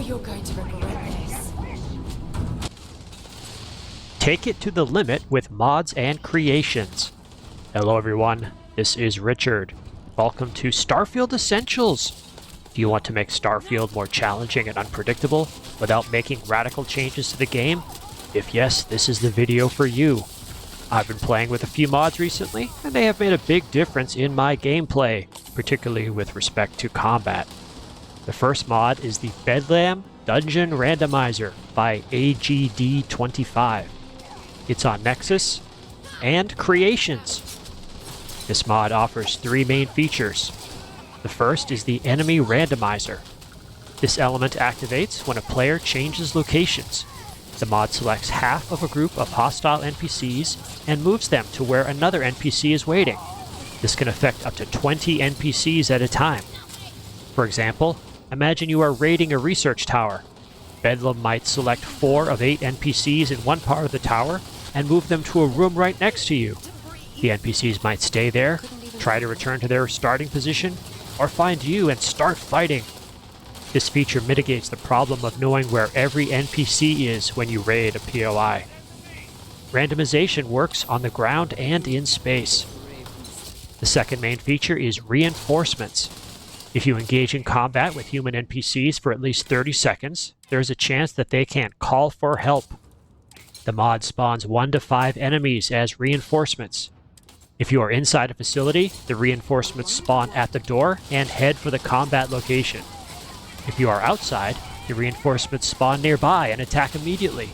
You're going to regret this. Take it to the limit with mods and creations. Hello everyone, this is Richard. Welcome to Starfield Essentials. Do you want to make Starfield more challenging and unpredictable without making radical changes to the game? If yes, this is the video for you. I've been playing with a few mods recently, and they have made a big difference in my gameplay, particularly with respect to combat. The first mod is the Bedlam Dungeon Randomizer by AGD25. It's on Nexus and Creations. This mod offers three main features. The first is the Enemy Randomizer. This element activates when a player changes locations. The mod selects half of a group of hostile NPCs and moves them to where another NPC is waiting. This can affect up to 20 NPCs at a time. For example, imagine you are raiding a research tower. Bedlam might select 4 of 8 NPCs in one part of the tower and move them to a room right next to you. The NPCs might stay there, try to return to their starting position, or find you and start fighting. This feature mitigates the problem of knowing where every NPC is when you raid a POI. Randomization works on the ground and in space. The second main feature is reinforcements. If you engage in combat with human NPCs for at least 30 seconds, there is a chance that they can't call for help. The mod spawns 1 to 5 enemies as reinforcements. If you are inside a facility, the reinforcements spawn at the door and head for the combat location. If you are outside, the reinforcements spawn nearby and attack immediately.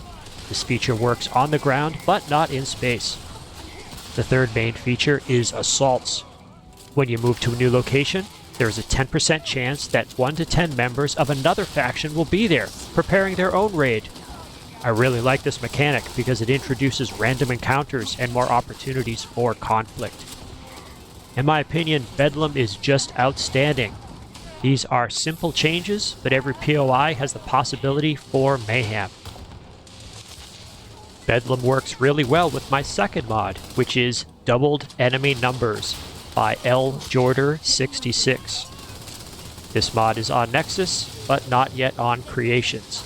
This feature works on the ground, but not in space. The third main feature is assaults. When you move to a new location, there is a 10% chance that 1 to 10 members of another faction will be there, preparing their own raid. I really like this mechanic because it introduces random encounters and more opportunities for conflict. In my opinion, Bedlam is just outstanding. These are simple changes, but every POI has the possibility for mayhem. Bedlam works really well with my second mod, which is Doubled Enemy Numbers by Jorder 66. This mod is on Nexus, but not yet on Creations.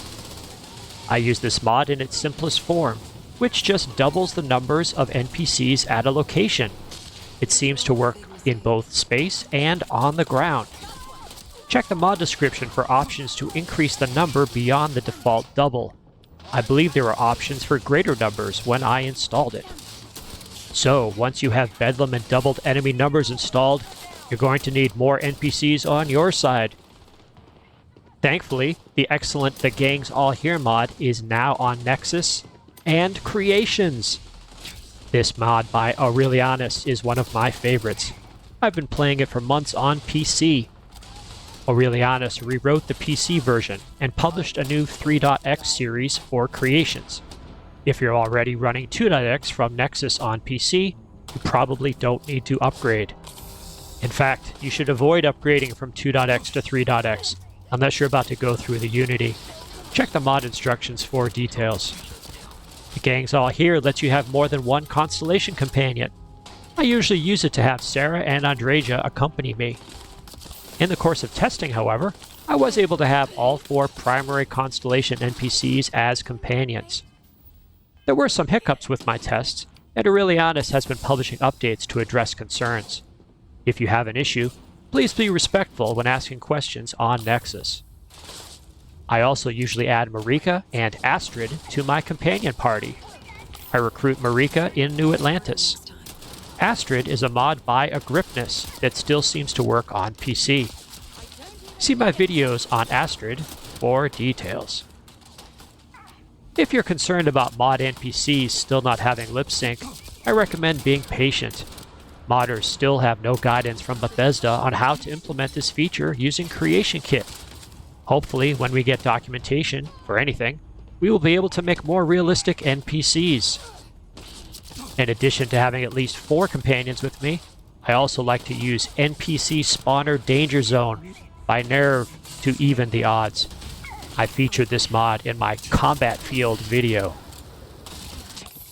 I use this mod in its simplest form, which just doubles the numbers of NPCs at a location. It seems to work in both space and on the ground. Check the mod description for options to increase the number beyond the default double. I believe there are options for greater numbers when I installed it. So, once you have Bedlam and doubled enemy numbers installed, you're going to need more NPCs on your side. Thankfully, the excellent The Gang's All Here mod is now on Nexus and Creations. This mod by Aurelianis is one of my favorites. I've been playing it for months on PC. Aurelianis rewrote the PC version and published a new 3.x series for Creations. If you're already running 2.x from Nexus on PC, you probably don't need to upgrade. In fact, you should avoid upgrading from 2.x to 3.x unless you're about to go through the Unity. Check the mod instructions for details. The Gang's All Here lets you have more than one constellation companion. I usually use it to have Sarah and Andreja accompany me. In the course of testing, however, I was able to have all 4 primary constellation NPCs as companions. There were some hiccups with my tests, and Aurelianis has been publishing updates to address concerns. If you have an issue, please be respectful when asking questions on Nexus. I also usually add Marika and Astrid to my companion party. I recruit Marika in New Atlantis. Astrid is a mod by Agripnus that still seems to work on PC. See my videos on Astrid for details. If you're concerned about mod NPCs still not having lip sync, I recommend being patient. Modders still have no guidance from Bethesda on how to implement this feature using Creation Kit. Hopefully, when we get documentation for anything, we will be able to make more realistic NPCs. In addition to having at least 4 companions with me, I also like to use NPC Spawner Dangerzone by Nerve to even the odds. I featured this mod in my Combat Field video.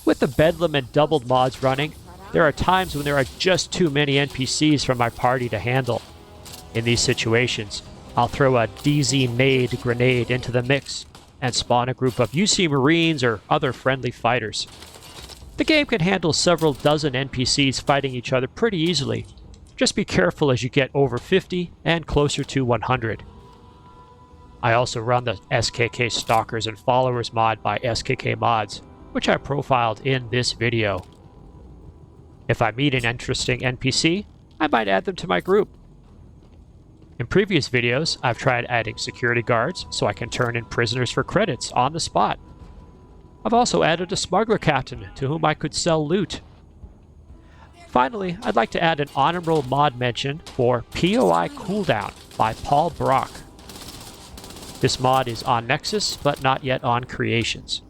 With the Bedlam and doubled mods running, there are times when there are just too many NPCs for my party to handle. In these situations, I'll throw a DZ nade grenade into the mix and spawn a group of UC Marines or other friendly fighters. The game can handle several dozen NPCs fighting each other pretty easily. Just be careful as you get over 50 and closer to 100. I also run the SKK Stalkers and Followers mod by SKK Mods, which I profiled in this video. If I meet an interesting NPC, I might add them to my group. In previous videos, I've tried adding security guards so I can turn in prisoners for credits on the spot. I've also added a smuggler captain to whom I could sell loot. Finally, I'd like to add an honorable mod mention for POI Cooldown by Paul Brock. This mod is on Nexus, but not yet on Creations.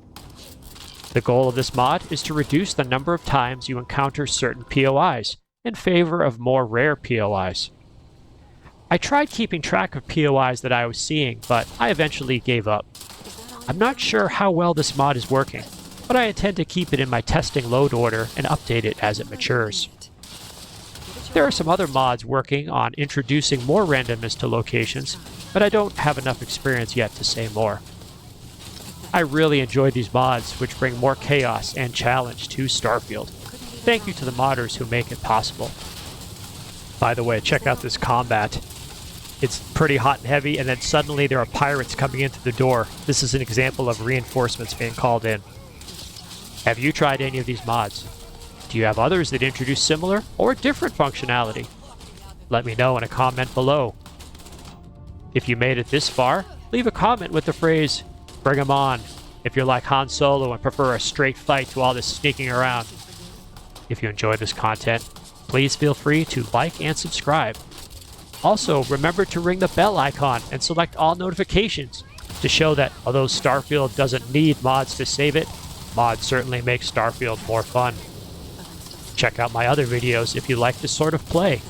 The goal of this mod is to reduce the number of times you encounter certain POIs in favor of more rare POIs. I tried keeping track of POIs that I was seeing, but I eventually gave up. I'm not sure how well this mod is working, but I intend to keep it in my testing load order and update it as it matures. There are some other mods working on introducing more randomness to locations, but I don't have enough experience yet to say more. I really enjoy these mods, which bring more chaos and challenge to Starfield. Thank you to the modders who make it possible. By the way, check out this combat. It's pretty hot and heavy, and then suddenly there are pirates coming into the door. This is an example of reinforcements being called in. Have you tried any of these mods? Do you have others that introduce similar or different functionality? Let me know in a comment below. If you made it this far, leave a comment with the phrase, "Bring 'em on," if you're like Han Solo and prefer a straight fight to all this sneaking around. If you enjoy this content, please feel free to like and subscribe. Also, remember to ring the bell icon and select all notifications to show that although Starfield doesn't need mods to save it, mods certainly make Starfield more fun. Check out my other videos if you like this sort of play.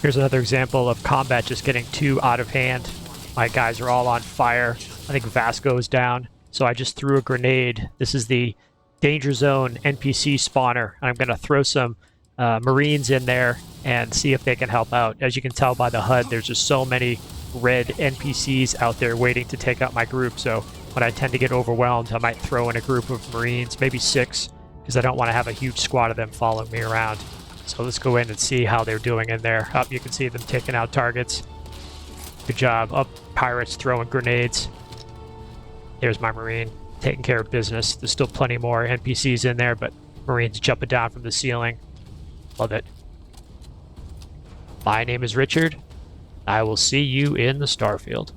Here's another example of combat just getting too out of hand. My guys are all on fire. I think Vasco's down, so I just threw a grenade. This is the Danger Zone NPC spawner. I'm going to throw some Marines in there and see if they can help out. As you can tell by the HUD, there's just so many red NPCs out there waiting to take out my group, so when I tend to get overwhelmed, I might throw in a group of Marines, maybe 6, because I don't want to have a huge squad of them following me around. So let's go in and see how they're doing in there. Up, you can see them taking out targets. Good job. Up, pirates throwing grenades. There's my Marine taking care of business. There's still plenty more NPCs in there, but Marines jumping down from the ceiling. Love it. My name is Richard. I will see you in the Starfield.